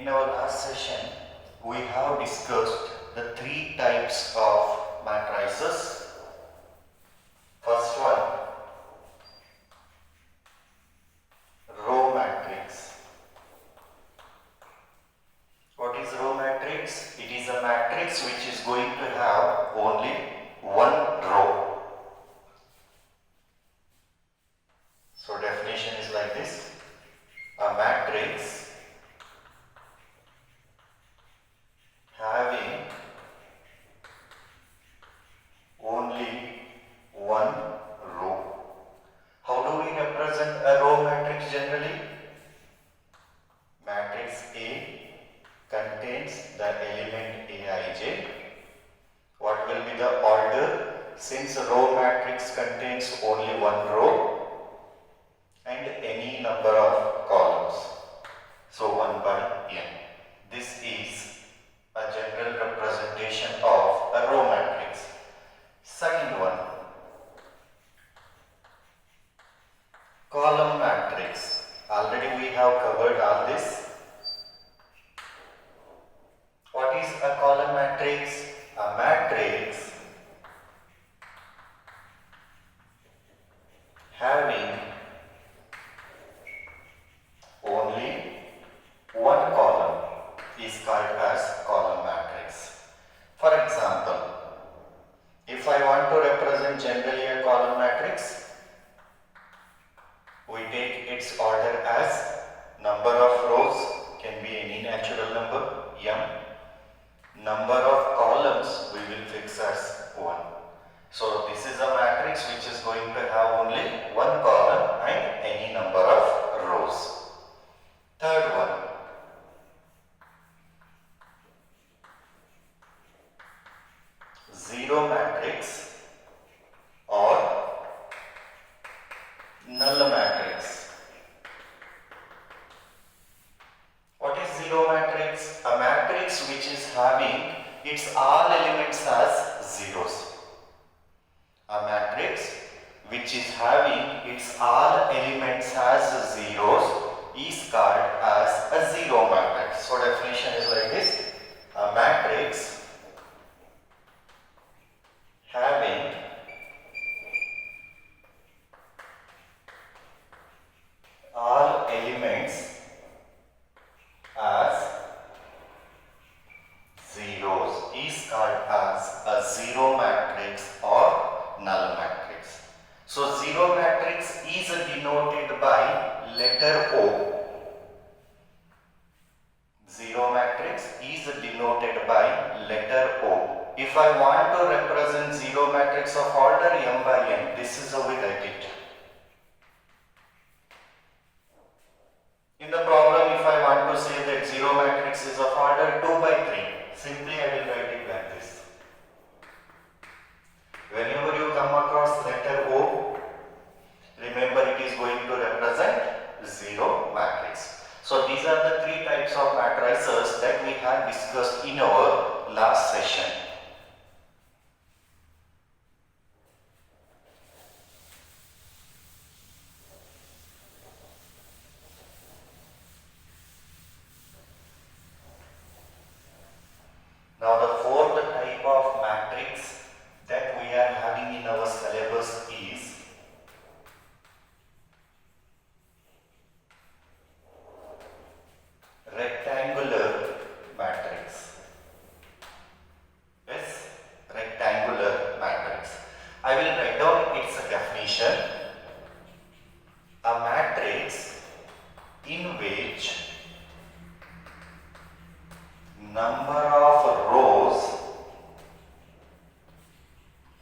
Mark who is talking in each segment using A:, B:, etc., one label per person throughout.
A: In our last session, we have discussed the three types of matrices. First one, row matrix. What is row matrix? It is a matrix which is going to have only one row. So definition is like this: a matrix having only one row. How do we represent a row matrix generally? Matrix A contains the element Aij. What will be the order? Since a row matrix contains only one row and any number of columns, so 1 by n. This is a general representation of a row matrix. Second one, column matrix. Already we have covered all this. What is a column matrix? A matrix having only one column is called as column matrix. For example, if I want to represent generally a column matrix, we take its order as number of rows can be any natural number m. Number of columns we will fix as 1. So this is a matrix which is going to have only one column and any number of rows. Third one, zero matrix or null matrix. What is zero matrix? A matrix which is having its all elements as zeros. A matrix which is having its all elements as zeros is called as a zero matrix. So definition is like this: a matrix having all elements as zeros is called as a zero matrix or null matrix. So zero matrix is denoted by letter O. Zero matrix is denoted by letter O. If I want to represent zero matrix of order m by n, this is how we write it. In the problem, if I want to say that zero matrix is of order 2 by 3, simply I will write it like this. Whenever you come across letter O, remember it is going to represent zero matrix. So these are the three types of matrices that we had discussed in our last session. Now the fourth type of matrix that we are having in our syllabus is rectangular matrix. Yes, rectangular matrix. I will write down its definition. A matrix in which number of rows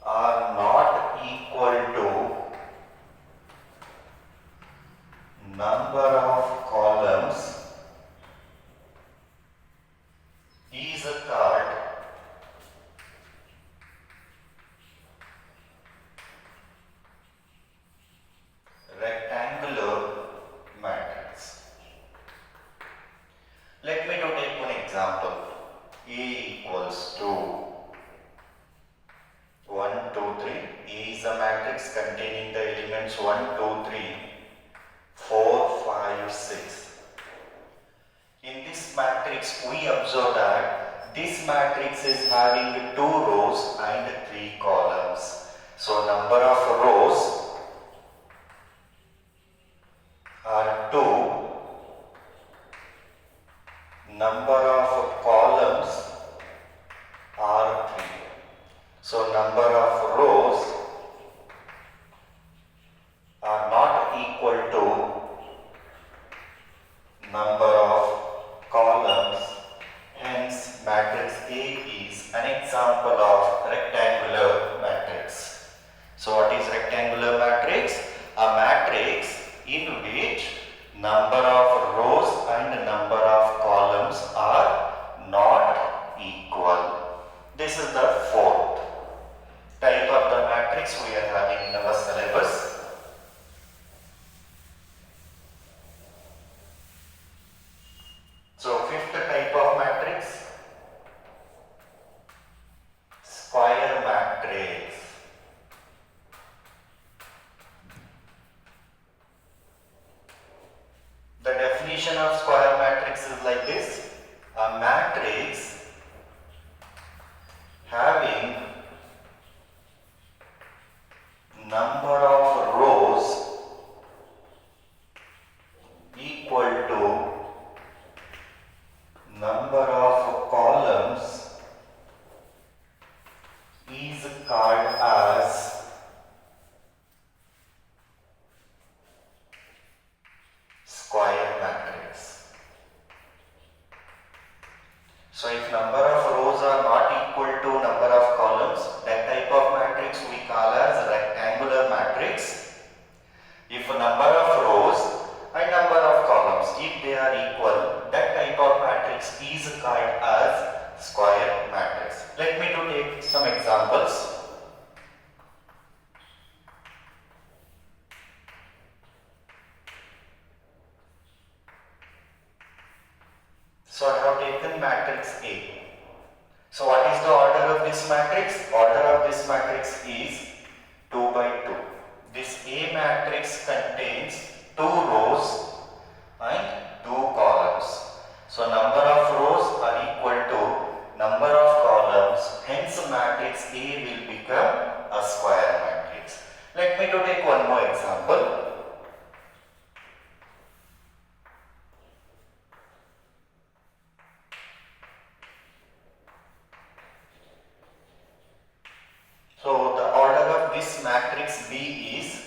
A: are not equal to number of columns is called rectangular matrix. Let me now take one example. A equals to 1, 2, 3. A is a matrix containing the elements 1, 2, 3, 4, 5, matrix is having 2 rows and 3 columns. So number of rows are 2, number of columns are 3. So number of rows are not equal to number of columns. Hence, matrix A is an example of rectangular matrix. So what is rectangular matrix? A matrix in which number of rows and number of columns are not equal. This is the fourth type of the matrix we are having in our syllabus. So fifth type of matrix, square matrix. The definition of square matrix is like this: a matrix having number of rows equal to number of columns is called as square matrix. So if number of rows are not equal to number of columns, that type of matrix we call as rectangular matrix. If number of rows and number of columns, if they are equal, that type of matrix is called as square matrix. Let me to take some examples. So I have taken matrix A. So what is the order of this matrix? Order of this matrix is 2 by 2. This A matrix contains 2 rows and 2 columns. So number of rows are equal to number of columns. Hence matrix A will become a square matrix. Let me to take one more example. So the order of this matrix B is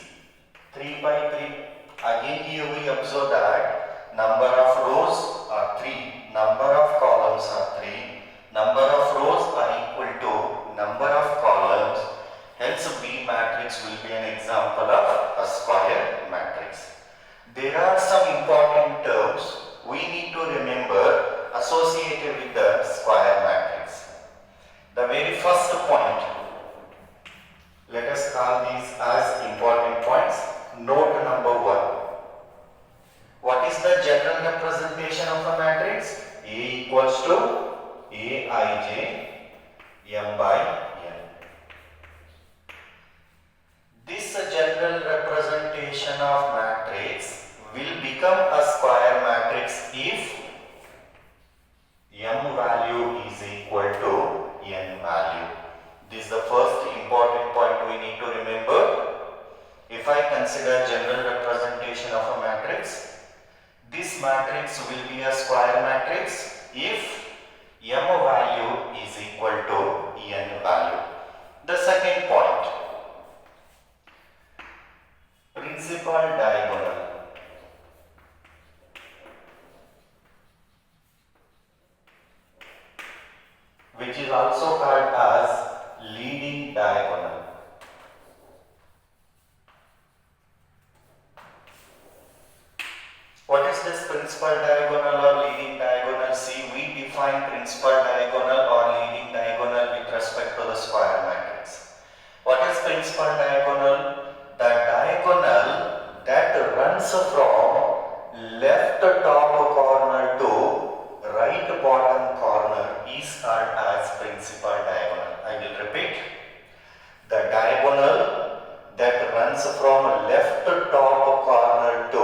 A: 3 by 3. Again here we observe that number of rows are 3, number of columns are 3, number of rows are equal to number of columns. Hence B matrix will be an example of a square matrix. There are some important terms we need to remember associated with the square matrix. The very first point, let us call these as important points. Note number 1. What is the general representation of a matrix? A equals to Aij m by n. This general representation of matrix will become a square matrix if m value is equal to n value. This is the first important point we need to remember. If I consider general representation of a matrix, this matrix will be a square matrix if m value is equal to n value. The second point, principal diagonal. Which is also called as leading diagonal. What is this principal diagonal or leading diagonal? See, we define principal diagonal or leading diagonal with respect to the square matrix. What is principal diagonal? The diagonal that runs from left top corner to right bottom corner is called as principal diagonal. I will repeat. The diagonal that runs from left top corner to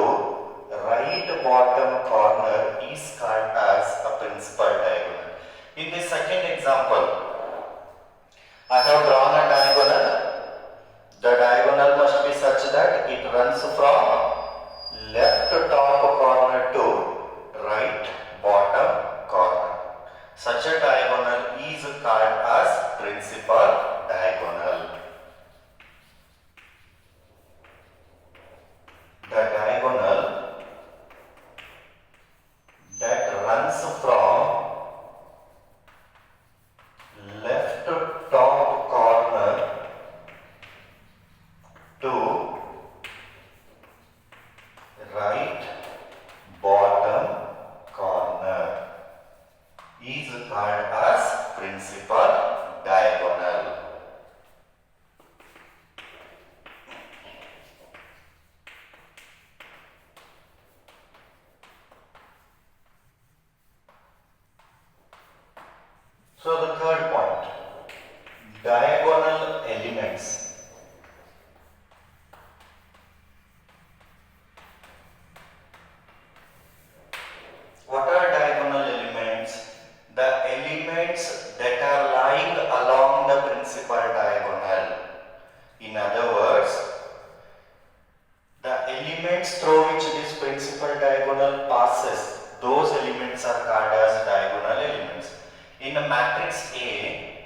A: right bottom corner is called as a principal diagonal. In the second example, I have drawn a diagonal. The diagonal must be such that it runs from left top corner to right bottom corner. Such a diagonal is called as principal diagonal. The diagonal that runs from left top corner to right bottom corner is called as principal diagonal. So the third point, diagonal elements. What are diagonal elements? The elements that are lying along the principal diagonal. In other words, the elements through which this principal diagonal passes, those elements are called as diagonal elements. In a matrix A,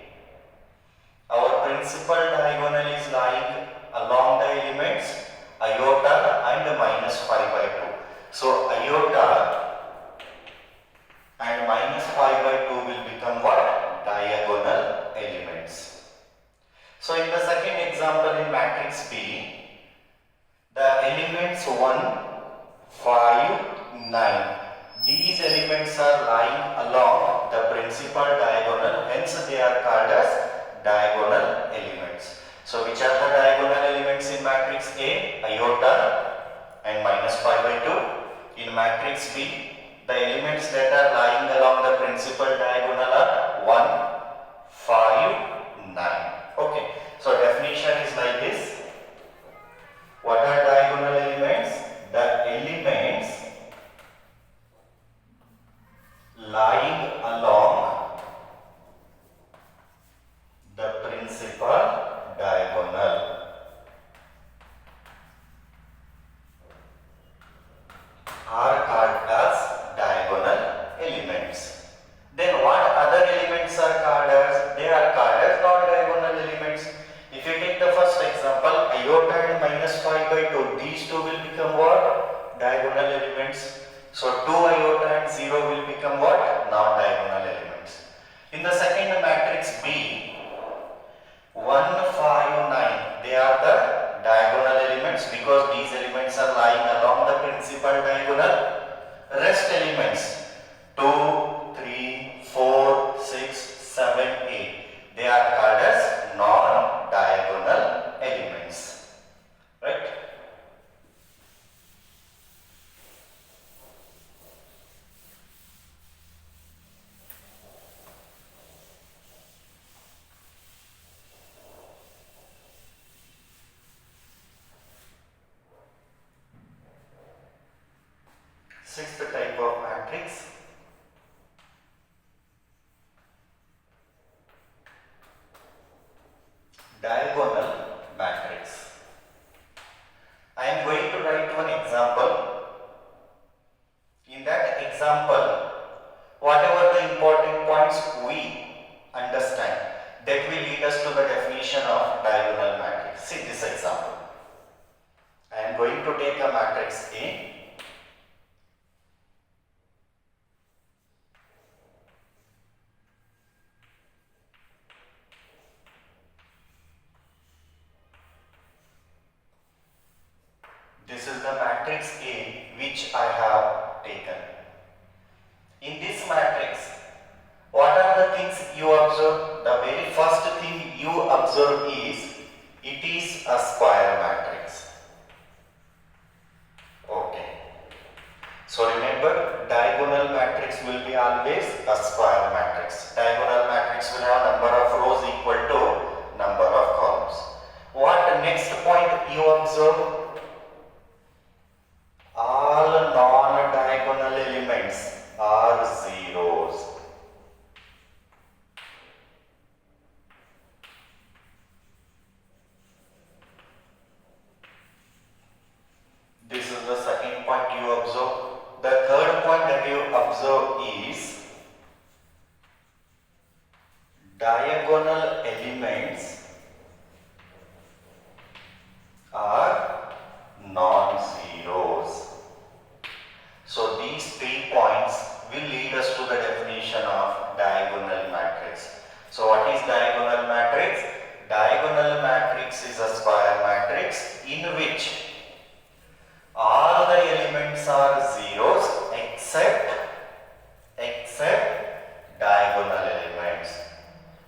A: our principal diagonal is lying along the elements iota and minus 5 by 2. So iota and minus 5 by 2 will become what? Diagonal elements. So in the second example in matrix B, the elements 1, 5, 9. These elements are lying along the principal diagonal, hence they are called as diagonal elements. So which are the diagonal elements in matrix A? Iota and minus 5 by 2. In matrix B, the elements that are lying along the principal diagonal are 1, 5, 9. Okay, so definition is like this. What are diagonal elements? The elements lying along the principal diagonal are called as diagonal elements. Then what other elements are called as? They are called as non-diagonal elements. If you take the first example, iota and minus 5 by 2, these two will become what? Diagonal elements. So 2 iota and 0 will become what? Non-diagonal elements. In the second matrix B, 1, 5, 9, they are the diagonal elements because these elements are lying along the principal diagonal. Rest elements 2, 3, 4, 6, 7, 8, they are called as non-diagonal elements. Right? Sixth type of matrix, diagonal matrix. I am going to write one example. In that example, whatever the important points we understand, that will lead us to the definition of diagonal matrix. See this example. I am going to take a matrix A. This is the matrix A which I have taken. In this matrix, what are the things you observe? The very first thing you observe is, it is a square matrix. Okay. So remember, diagonal matrix will be always a square matrix. Diagonal matrix will have number of rows equal to number of columns. What next point you observe? All non-diagonal elements are zeros. the third point that you observe is diagonal elements are non-zeros. So these 3 points will lead us to the definition of diagonal matrix. So what is diagonal matrix? Diagonal matrix is a square matrix in which all the elements are zeros except diagonal elements.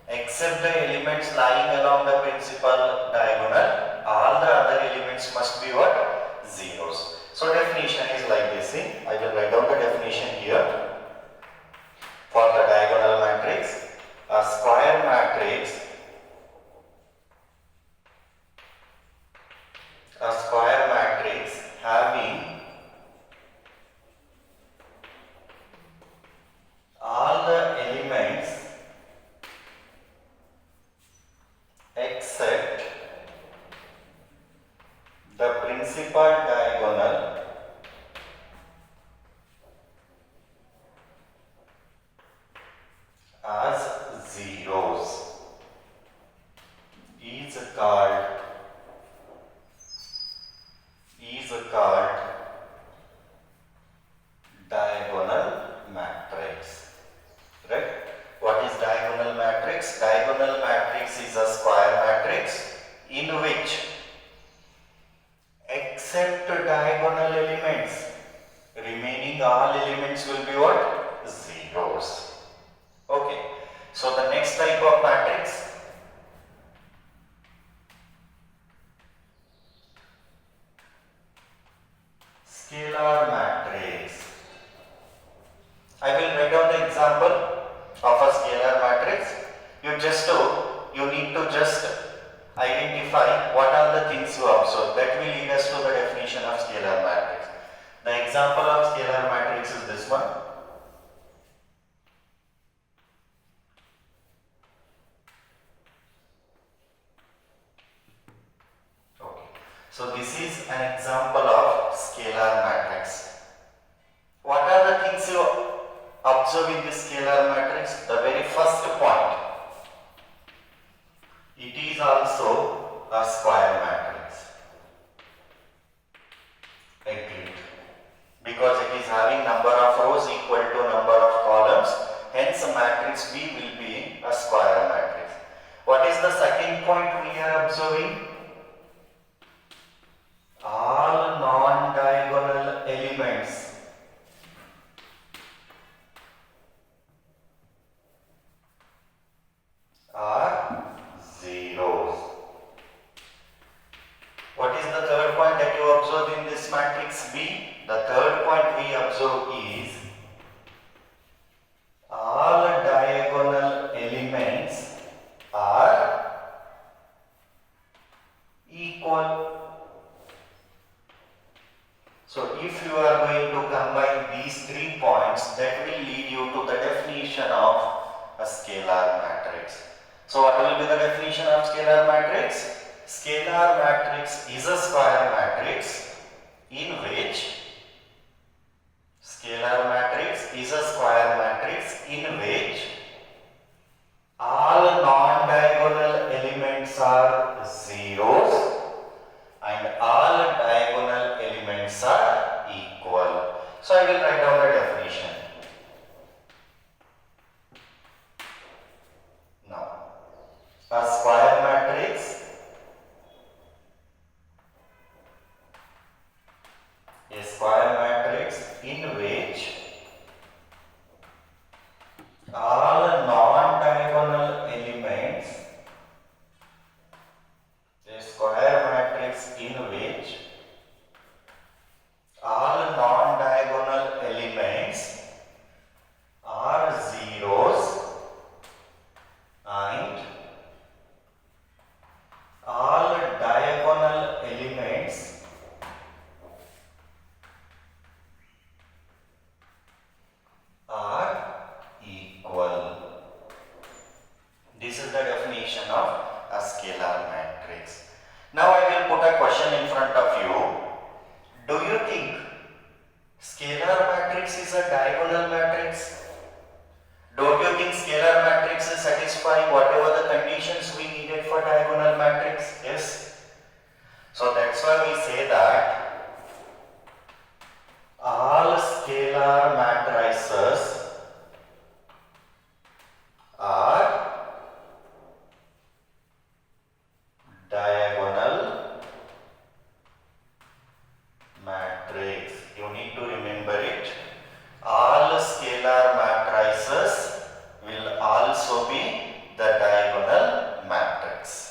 A: Except the elements lying along the principal diagonal, all the other elements must be what? Zeros. So definition is like this. See, I will write down the definition here. For the diagonal matrix, a square matrix having all the elements except the principal diagonal as zeros is called diagonal matrix. Right? What is diagonal matrix? Diagonal matrix is a square matrix in which except diagonal elements, remaining all elements will be what? Zeros. Okay. So the next type of matrix, scalar matrix. I will write down the example of a scalar matrix. You need to just identify what are the things you observe. That will lead us to the definition of scalar matrix. The example of scalar matrix is this one. Okay. So this is an example of scalar matrix. What are the things you observe in this scalar matrix? The very first point, it is also a square matrix. Agreed. Because it is having number of rows equal to number of columns, hence matrix B will be a square matrix. What is the second point we are observing? All non-diagonal elements are zeros. What is the third point that you observe in this matrix B? The third point we observe is all diagonal elements are equal. So if you are going to combine these 3 points, that will lead you to the definition of a scalar matrix. So what will be the definition of scalar matrix? Scalar matrix is a square matrix in which all non-diagonal elements are zeros and all diagonal elements are equal. So I will write down the definition. Now, a square matrix in which all non-diagonal elements, a square matrix in which all non-diagonal elements are zeros and all diagonal elements are equal. This is the definition of a scalar matrix. Now I will put a question in front of you. Do you think scalar matrix is a diagonal matrix. Don't you think scalar matrix is satisfying whatever the conditions we needed for diagonal matrix? Yes. So that's why we say that all scalar matrices are diagonal matrix. You need to remember it. All scalar matrices will also be the diagonal matrix.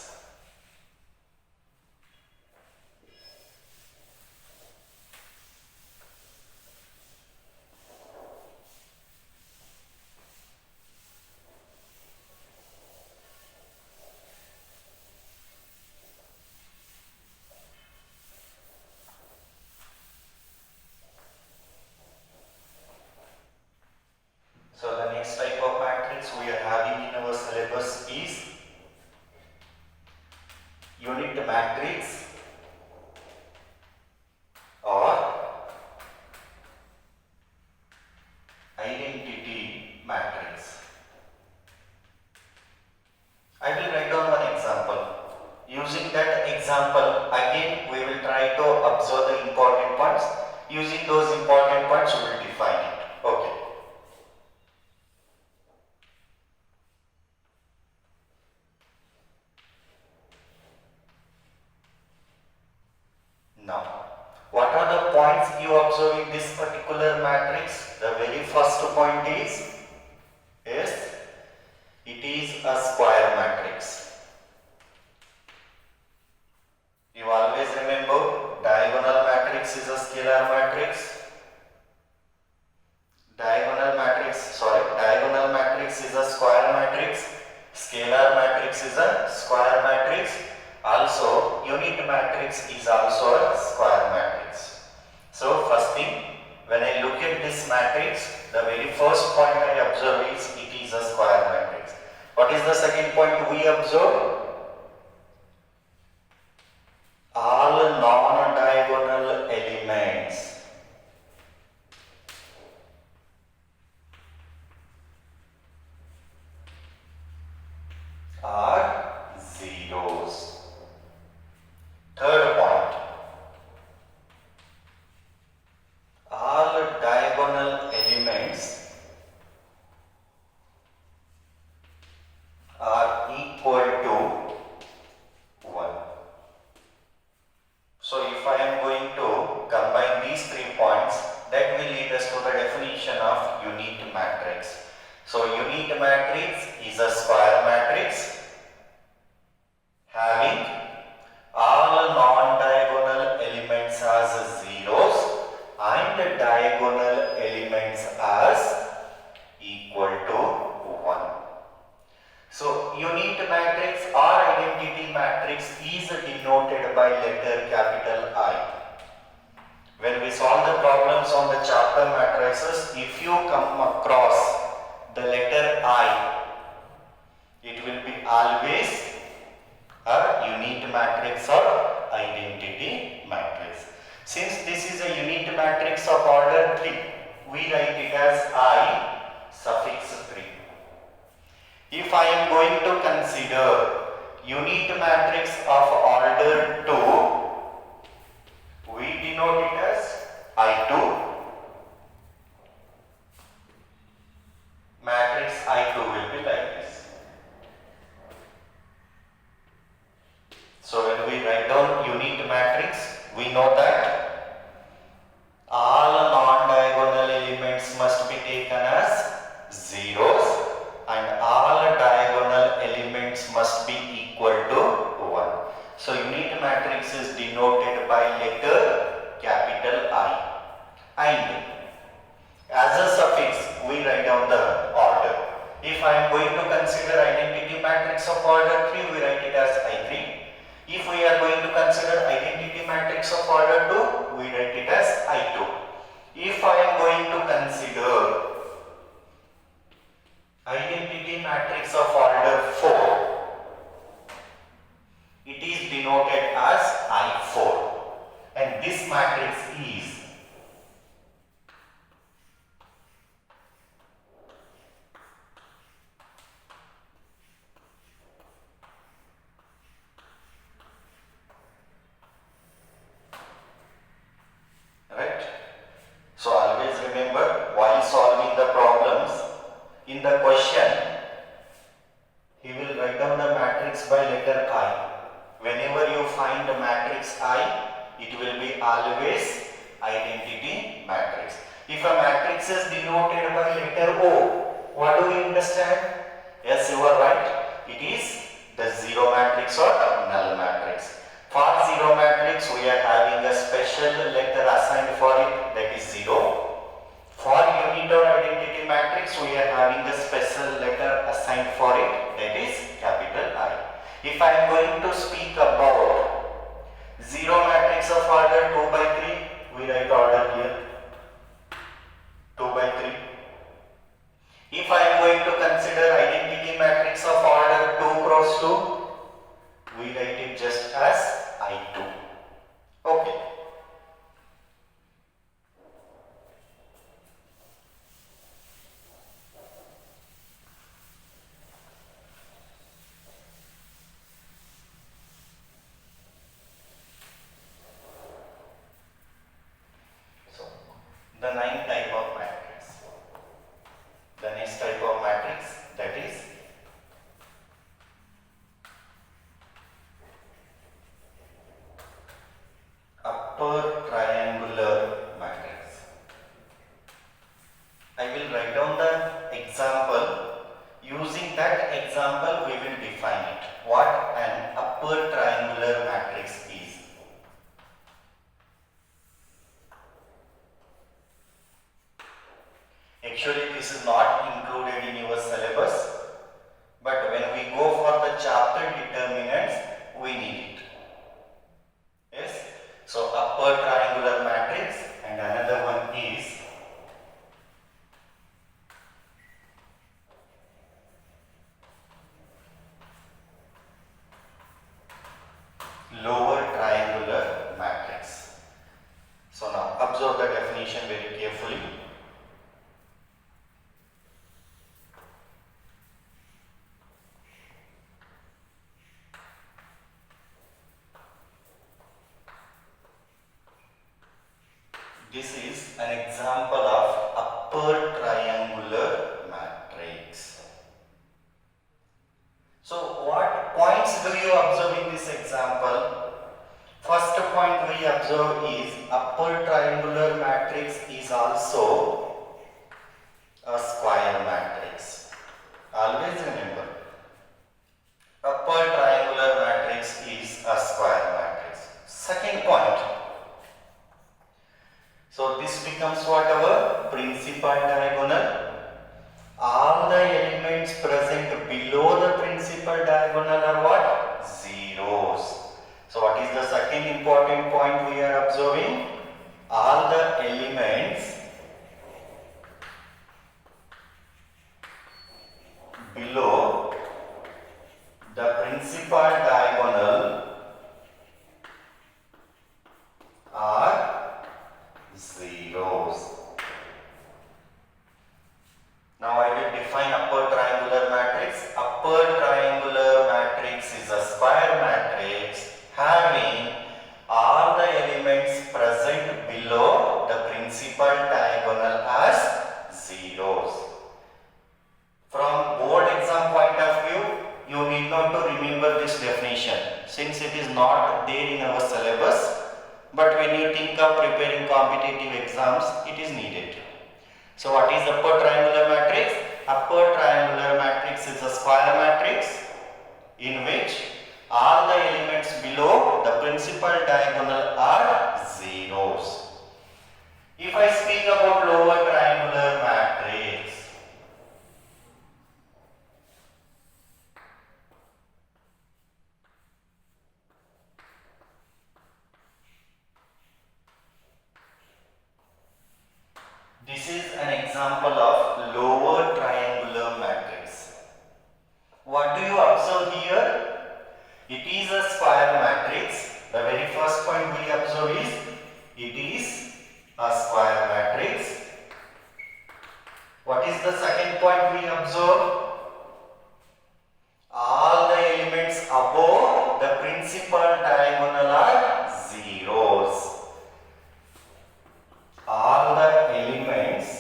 A: So the next type of matrix we are having in our syllabus is unit matrix or identity matrix. I will write down one example. Using that example, again we will try to observe the important points. Using those important points, we will define it. Okay. Now, what are the points you observe in this particular matrix? The very first point is it is a square matrix. You always remember diagonal matrix is a scalar matrix. Diagonal matrix is a square matrix. Scalar matrix is a square matrix. Also, unit matrix is also a square matrix. So, first thing, when I look at this matrix, the very first point I observe is it is a square matrix. What is the second point we observe? All non-diagonal elements are zeros. Third point, all diagonal elements are equal to 1. So if I am going to combine these 3 points, that will lead us to the definition of unit matrix. So unit matrix is a square matrix having all non-diagonal elements as zeros and diagonal elements as equal to 1. So unit matrix or identity matrix is denoted by letter capital I. When we solve the problems on the chapter matrices, if you come across the letter I, it will be always a unit matrix or identity matrix. Since this is a unit matrix of order 3, we write it as I suffix 3. If I am going to consider unit matrix of order 2, we denote it as I2. Matrix I2 will be like this. So when we write down unit matrix, we know that all non-diagonal elements must be taken as zeros and all diagonal elements must be equal to 1. So unit matrix is denoted by letter capital I. And as a suffix, we write down the order. If I am going to consider identity matrix of order 3, we write it as I3. If we are going to consider identity matrix of order 2, we write it as I2. If I am going to consider identity matrix of order 4, it is denoted as I4. And this matrix is remember, while solving the problems, in the question, he will write down the matrix by letter I. Whenever you find the matrix I, it will be always identity matrix. If a matrix is denoted by letter O, what do we understand? Yes, you are right. It is the zero matrix or null matrix. For zero matrix, we are having a special letter assigned for it, that is 0. For unit or identity matrix, we are having a special letter assigned for it, that is capital I. If I am going to speak about zero matrix of order 2 by 3, we write order here 2 by 3. If I am going to consider identity matrix of order 2 cross 2, we write it just as I2. Okay. So, the ninth type of matrix. The next type of matrix, that is upper triangular matrix. I will write down the example. Using that example, we will define it. What an upper triangular matrix is. Actually, this is not included in your syllabus, but when we go for the chapter determinants, we need it. Yes? So, upper triangular matrix, and another one is lower triangular matrix. So, now observe the definition very carefully. This is an example of upper triangular matrix. So, what points do you observe in this example? First point we observe is upper triangular matrix is also a square matrix. Always remember, upper triangular matrix is a square matrix. Second point. So this becomes what our principal diagonal. All the elements present below the principal diagonal are what? Zeros. So what is the second important point we are observing? All the elements below the principal diagonal are zeros. Now I will define upper triangular matrix. Upper triangular matrix is a square matrix having all the elements present below the principal diagonal as zeros. From board exam point of view, you need not to remember this definition since it is not there in our syllabus. But when you think of preparing competitive exams, it is needed. So what is upper triangular matrix? Upper triangular matrix is a square matrix in which all the elements below the principal diagonal are zeros. If I speak about lower triangular matrix, this is an example of lower triangular matrix. What do you observe here? It is a square matrix. The very first point we observe is it is a square matrix. What is the second point we observe? All the elements above the principal diagonal are zeros. All the elements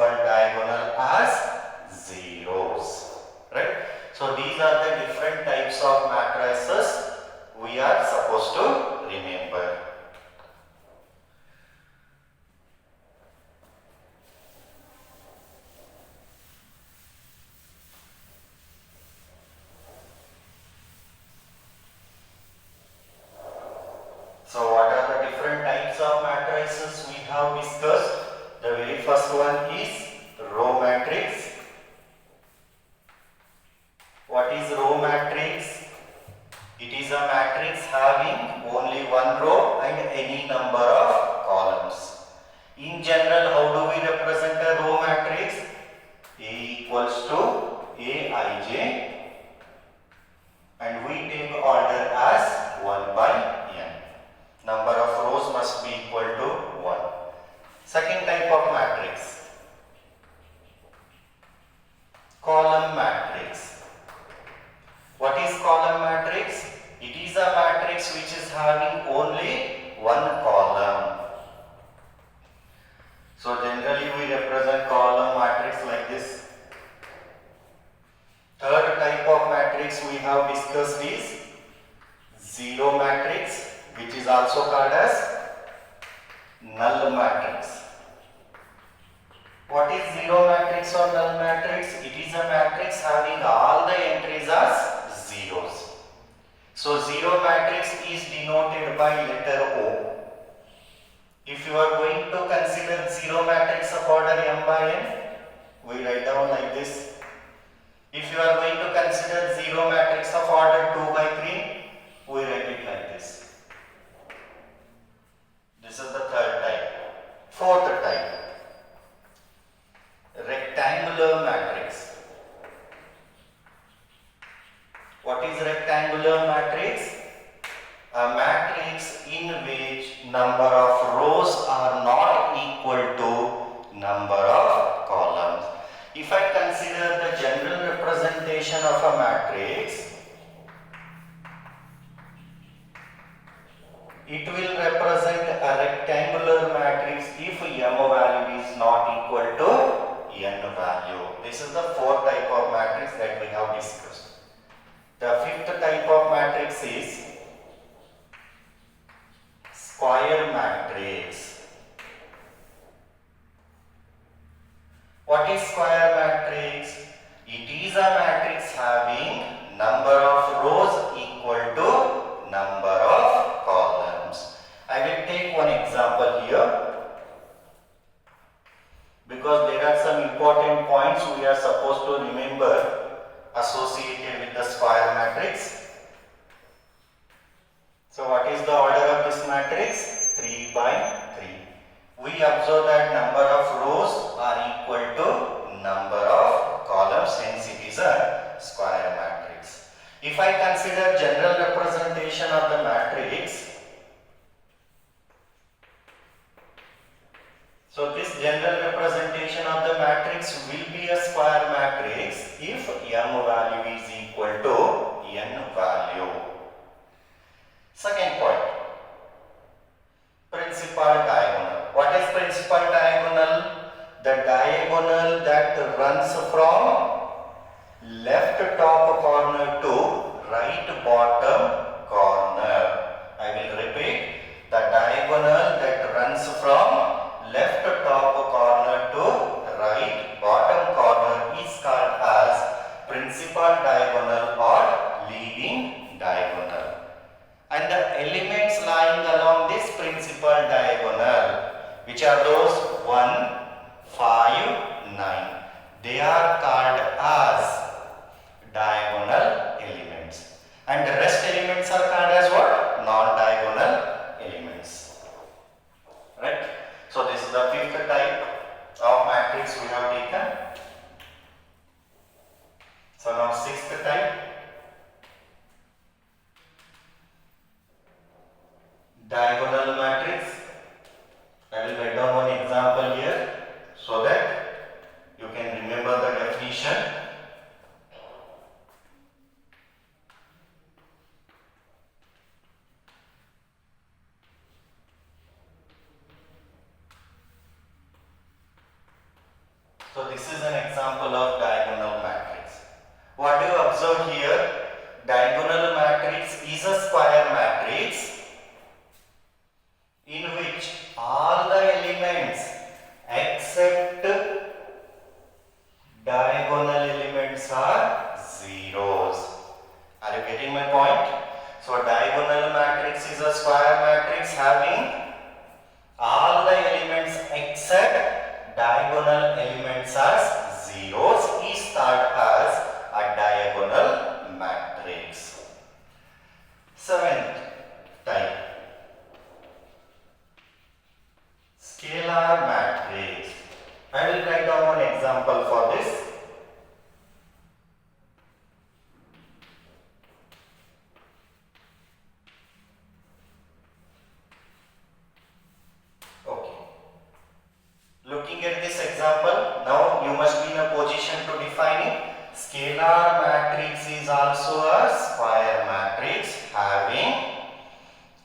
A: principal diagonal as zeros, right? So these are the different types of matrices we are supposed to remember. So what are the different types of matrices we have discussed? The very first one is row matrix. What is row matrix? It is a matrix having only one row and any number of columns. In general, how do we represent a row matrix? A equals to Aij, and we take order as 1 by n. Number of rows must be equal to 1. Second type of matrix, column matrix. What is column matrix? It is a matrix which is having only one column. So generally we represent column matrix like this. Third type of matrix we have discussed is zero matrix, which is also called as null matrix. What is zero matrix or null matrix? It is a matrix having all the entries as zeros. So zero matrix is denoted by letter O. If you are going to consider zero matrix of order m by n, we write down like this. If you are going to consider zero matrix of order 2 by 3, we write it like this. This is the third type. Fourth type, rectangular matrix. What is rectangular matrix? A matrix in which number of rows are not equal to number of columns. If I consider the general representation of a matrix, it will represent a rectangular matrix if m value is not equal to n value. This is the fourth type of matrix that we have discussed. The fifth type of matrix is square matrix. What is square matrix? It is a matrix having number of rows equal to number of columns. I will take one example here because there are some important points we are supposed to remember associated with the square matrix. So what is the order of this matrix? 3 by 3. We observe that number of rows are equal to number of columns, hence it is a square matrix. If I consider general representation of the matrix, so this general representation of the matrix will be a square matrix if m value is equal to n value. Second point, principal diagonal. What is principal diagonal? The diagonal that runs from left top corner to right bottom corner. I will repeat, the diagonal that runs from left top corner to right bottom corner is called as principal diagonal or leading diagonal. And the elements lying along this principal diagonal, which are those 1, 5, 9, they are called as diagonal elements, and the rest elements are called as what? Non-diagonal elements, right? So this is the fifth type of matrix we have taken. So now sixth type, diagonal matrix. I will write down one example here so that you can remember the definition. So this is an example of diagonal matrix. What do you observe here? Diagonal matrix is a square matrix in which all the elements except diagonal elements are zeros. Are you getting my point? So diagonal matrix is a square matrix having all the elements except diagonal elements as zeros is called as a diagonal matrix. Seventh type, scalar matrix. I will write down one example for this. Okay. Looking at this example, now you must be in a position to define it. Scalar matrix is also a square matrix having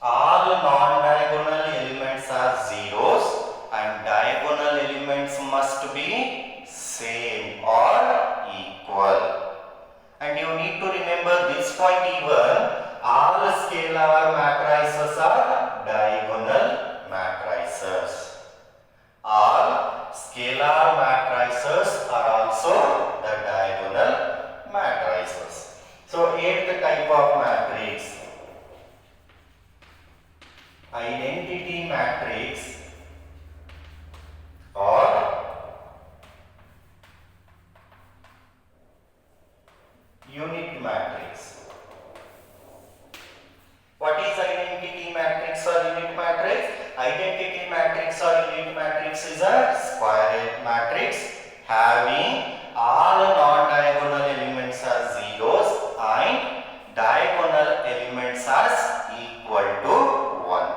A: all non-diagonal elements are zeros and diagonal elements must be same or equal. And you need to remember this point even, all scalar matrices are diagonal matrices. All scalar matrices are also the diagonal matrices. So eighth type of matrix, identity matrix or unit matrix. What is identity matrix or unit matrix? Identity matrix or unit matrix is a square matrix having all non-diagonal elements as zeros and diagonal elements as equal to 1.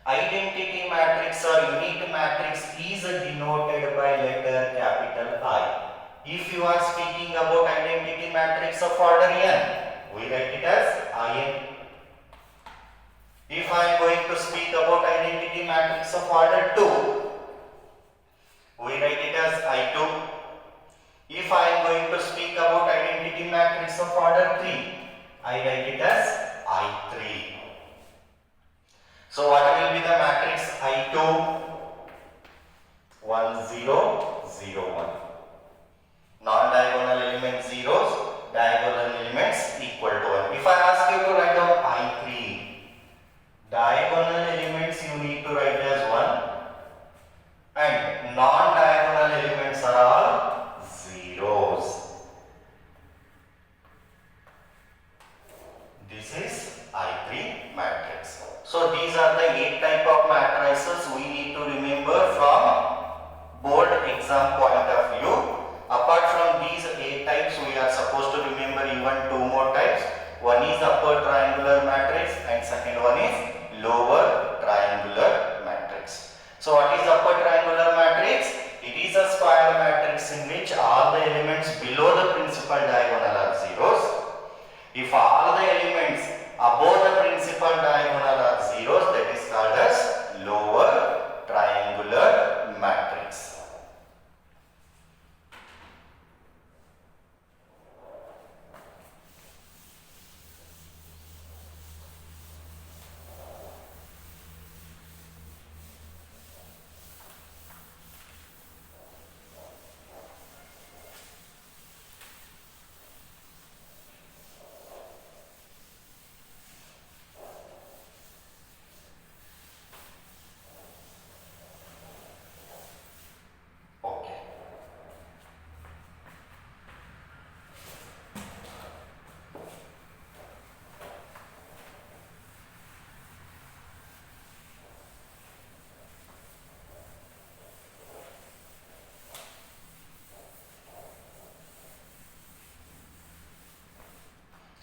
A: Identity matrix or unit matrix is denoted by letter capital I. If you are speaking about identity matrix of order n, we write it as In. If I am going to speak about identity matrix of order 2, we write it as I2. If I am going to speak about identity matrix of order 3, I write it as I3. So what will be the matrix I2? 1 0 0 1. Non-diagonal element zeros, diagonal elements equal to 1. If I ask you to write down I3, diagonal elements you need to write as 1 and non-diagonal elements are all zeros. This is I3 matrix. So these are the 8 type of matrices we need to remember from board exam point of view. Apart from these 8 types, we are supposed to remember even 2 more types. One is upper triangular matrix and second one is lower triangular matrix. So what is upper triangular matrix? It is a square matrix in which all the elements below the principal diagonal are zeros. If all the elements above the principal diagonal are zeros, that is called as lower triangular matrix.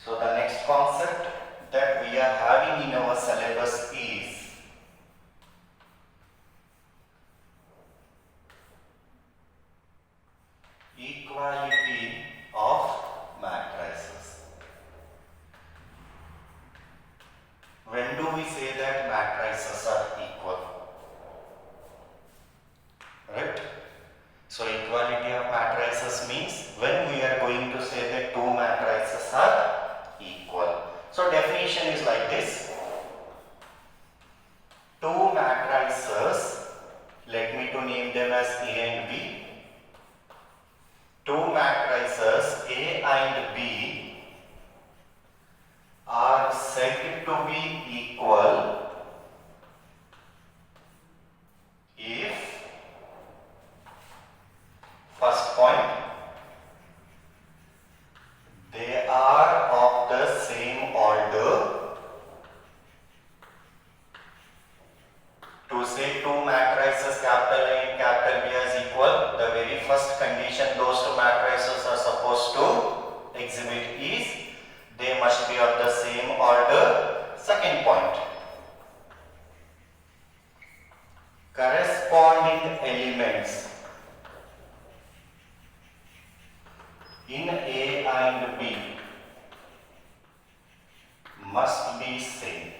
A: So the next concept that we are having in our syllabus is equality of matrices. When do we say that matrices are equal? Right? So equality equality of matrices means when we are going to say that two matrices are equal. So definition is like this. Two matrices, let me to name them as A and B. Two matrices A and B are said to be equal if, first point, they are of the same order. To say two matrices capital A and capital B is equal, the very first condition those two matrices are supposed to exhibit is they must be of the same order. Second point, corresponding elements in A and B must be same.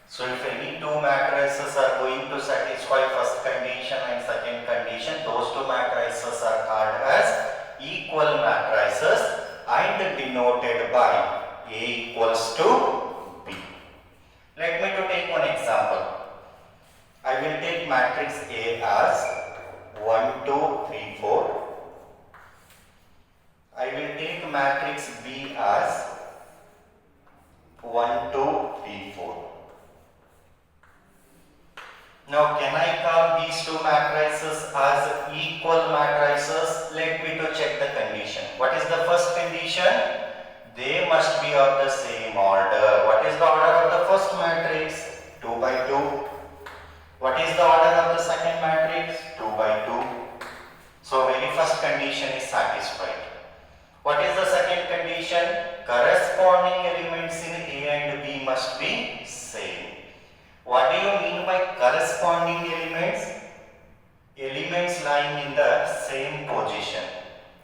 A: So if any two matrices are going to satisfy first condition and second condition, those two matrices are called as equal matrices and denoted by A equals to B. Let me to take one example. I will take matrix A as 1, 2, 3, 4. I will take matrix B as 1, 2, 3, 4. Now can I call these two matrices as equal matrices? Let me to check the condition. What is the first condition? They must be of the same order. What is the order of the first matrix? 2 by 2. What is the order of the second matrix? 2 by 2. So very first condition is satisfied. What is the second condition? Corresponding elements in A and B must be same. What do you mean by corresponding elements? Elements lying in the same position.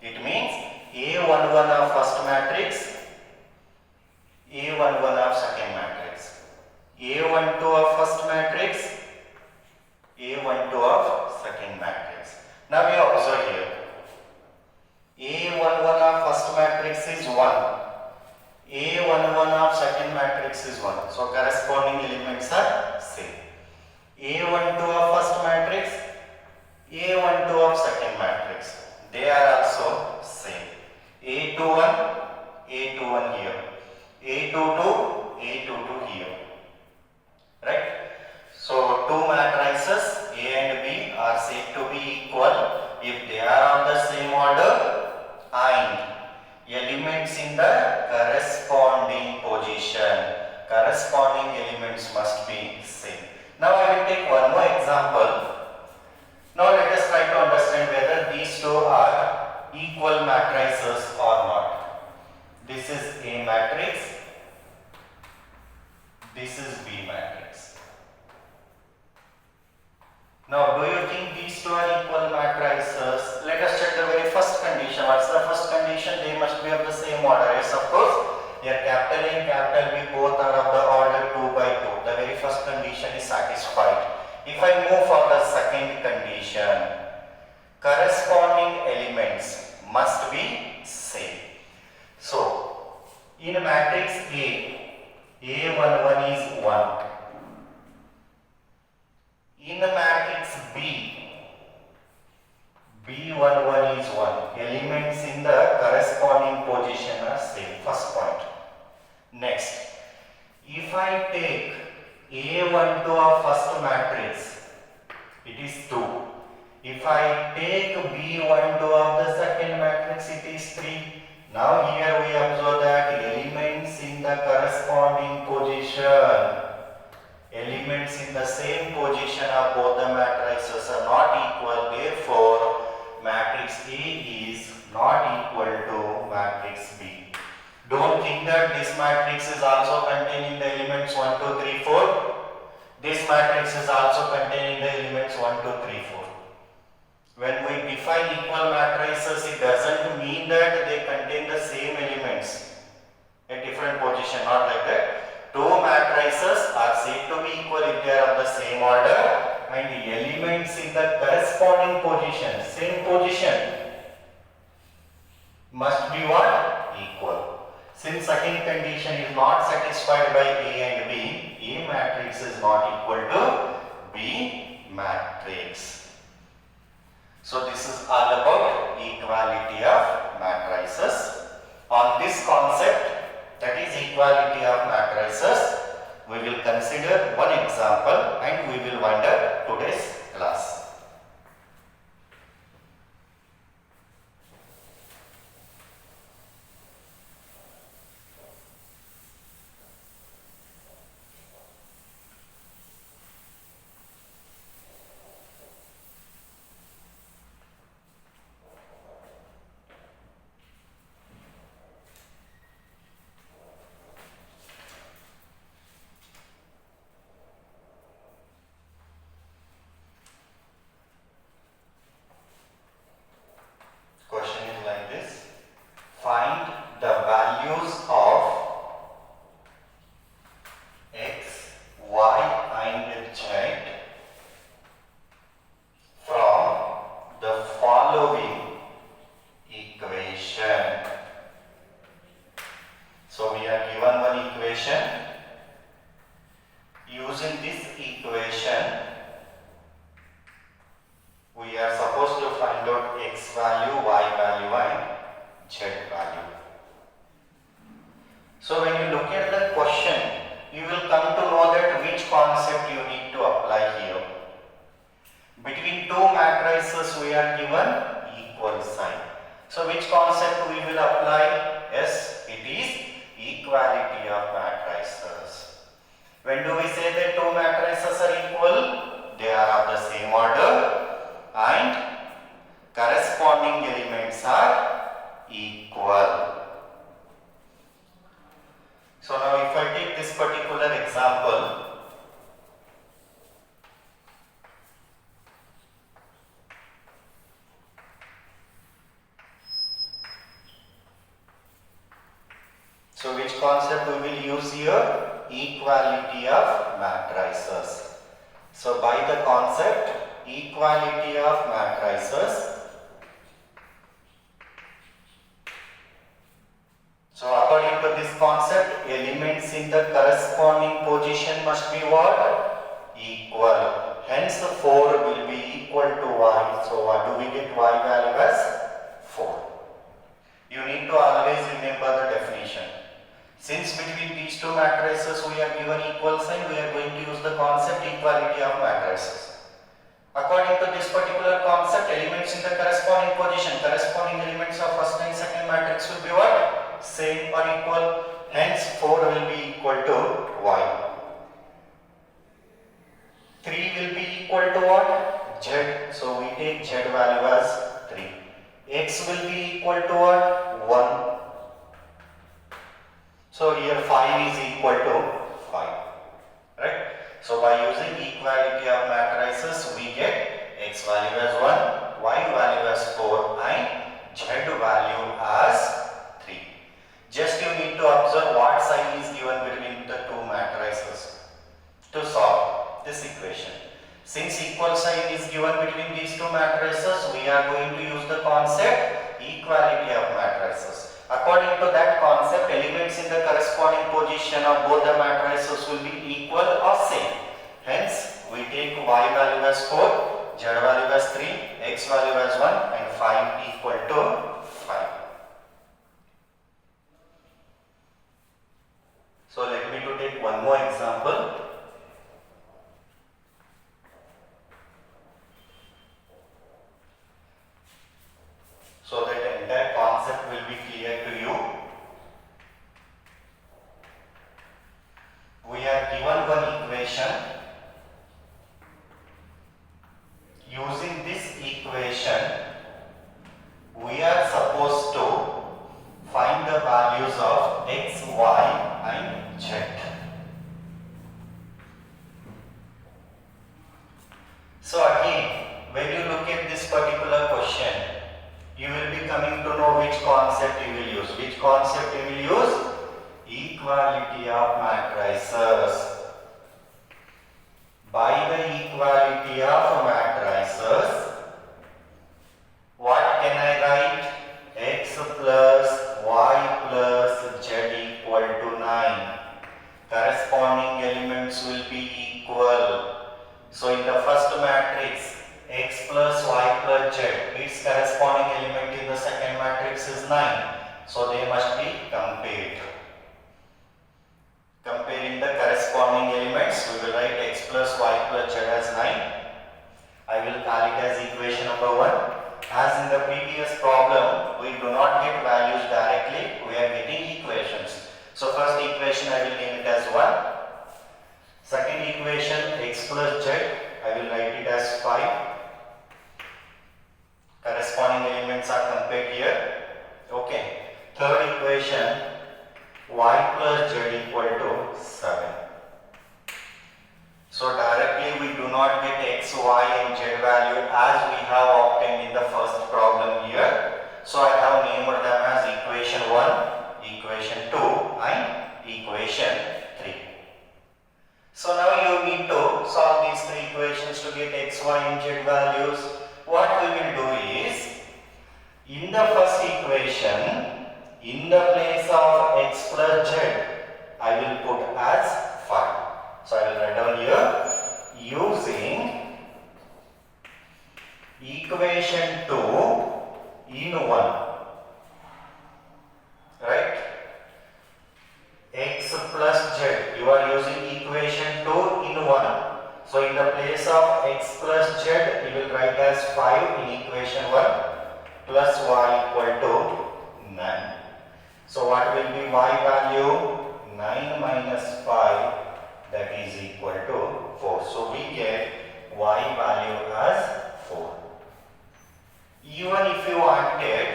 A: It means A11 of first matrix, A11 of second matrix, A12 of first matrix, A12 of second matrix. Now we observe here. A11 of first matrix is 1. A11 of second matrix is 1. So corresponding elements are same. A12 of first matrix, A12 of second matrix, they are also same. A21, A21 here. A22, A22 here. Right? So two matrices A and B are said to be equal if they are of the same order and elements in the corresponding position. Corresponding elements must be same. Now I will take one more example. Now let us try to understand whether these two are equal matrices or not. This is A matrix. This is B matrix. Now, do you think these two are equal matrices? Let us check the very first condition. What's the first condition? They must be of the same order. Yes, of course. Here capital A and capital B both are of the order 2 by 2. The very first condition is satisfied. If I move for the second condition, corresponding elements must be same. So, in matrix A, A11 is 1. In the matrix B, B11 is 1. Elements in the corresponding position are same. First point. Next, if I take A12 of first matrix, it is 2. If I take B12 of the second matrix, it is 3. Now here we observe that elements in the corresponding position, elements in the same position of both the matrices are not equal. Therefore, matrix A is not equal to matrix B. Don't think that this matrix is also containing the elements 1, 2, 3, 4. This matrix is also containing the elements 1, 2, 3, 4. When we define equal matrices, it doesn't mean that they contain the same elements at different position, not like that. Two matrices are said to be equal if they are of the same order and elements in the corresponding position, same position, must be what? Equal. Since second condition is not satisfied by A and B, A matrix is not equal to B matrix. So this is all about equality of matrices. On this concept, that is equality of matrices, we will consider one example and we will wind up today's class. Question is like this. Find the values of x, y and z from the following equation. So we are given one equation. Using this equation, we are supposed to find out x value, y value and z value. So when you look at the question, you will come to know that which concept you need to apply here. Between two matrices we are given equal sign. So which concept we will apply? Yes, it is equality of matrices. When do we say that two matrices are equal? They are of the same order and corresponding elements are equal. So now if I take this particular example, so which concept we will use here? Equality of matrices. So by the concept equality of matrices, so according to this concept, elements in the corresponding position must be what? Equal. Hence 4 will be equal to y. So what do we get? Y value as 4. You need to always remember the definition. Since between these two matrices we are given equal sign, we are going to use the concept equality of matrices. According to this particular concept, elements in the corresponding position, corresponding elements of first and second matrix will be what? Same or equal. Hence 4 will be equal to y. 3 will be equal to what? Z. So we take z value as 3. X will be equal to what? 1. So here 5 is equal to 5. Right? So by using equality of matrices, we get x value as 1, y value as 4 and z value as 3. Just you need to observe what sign is given between the two matrices to solve this equation. Since equal sign is given between these two matrices, we are going to use the concept equality of matrices. According to that concept, elements in the corresponding position of both the matrices will be equal or same. Hence, we take y value as 4, z value as 3, x value as 1 and 5 equal to 5. So let me to take one more example. So that the entire concept will be clear to you. We are given one equation. Using this equation, we are supposed to find the values of x, y and z. So again, when you look at this particular question, you will be coming to know which concept you will use. Which concept you will use? Equality of matrices. by the equality of matrices, what can I write? X plus y plus z equal to 9. Corresponding elements will be equal. So in the first matrix, x plus y plus z, its corresponding element in the second matrix is 9. So they must be compared. Comparing the corresponding elements, we will write x plus y plus z as 9. I will call it as equation number 1. As in the previous problem, we do not get values directly, we are getting equations. So first equation I will name it as 1. Second equation, x plus z, I will write it as 5. Corresponding elements are compared here. Okay. Third equation, y plus z equal to 7. So directly we do not get x, y and z value as we have obtained in the first problem here. So I have named them as equation 1, equation 2 and equation 3. So now you need to solve these three equations to get x, y and z values. What we will do is, in the first equation, in the place of x plus z, I will put as 5. So I will write down here, using equation 2 in 1, right? X plus z, you are using equation 2 in 1. So in the place of x plus z, you will write as 5 in equation 1 plus y equal to 9. So what will be y value? 9 minus 5, that is equal to 4. So we get y value as 4. Even if you wanted,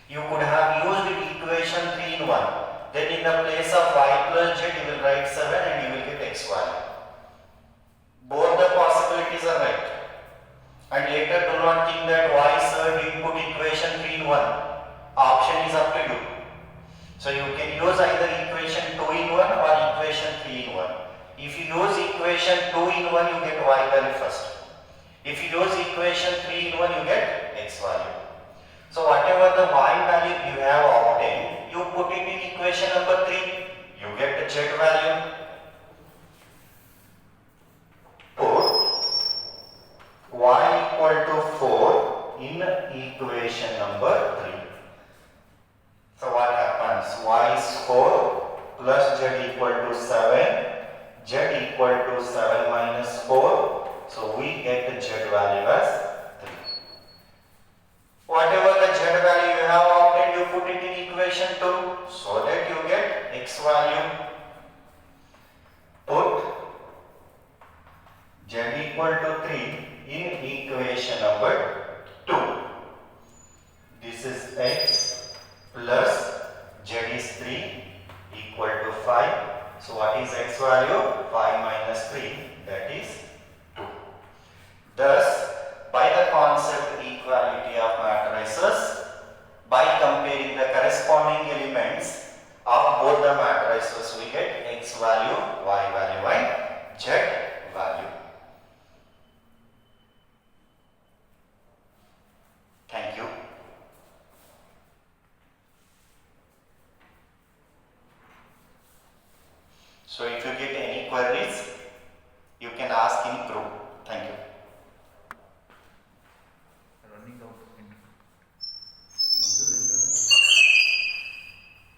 A: you could have used equation 3 in 1. Then in the place of y plus z, you will write 7 and you will get x value. Both the possibilities are right. And later do not think that why sir didn't put equation 3 in 1. Option is up to you. So you can use either equation 2 in 1 or equation 3 in 1. If you use equation 2 in 1, you get y value first. If you use equation 3 in 1, you get x value. So whatever the y value you have obtained, you put it in equation number 3, you get the z value. Put y equal to 4 in equation number 3. So what happens? Y is 4 plus z equal to 7, z equal to 7 minus 4. So we get the z value as 3. Whatever the z value you have obtained, you put it in equation 2 so that you get x value. Put z equal to 3 in equation number 2. This is x plus z is 3 equal to 5. So what is x value? 5 minus 3, that is 2. Thus, by the concept equality of matrices, by comparing the corresponding elements of both the matrices, we get x value, y value and z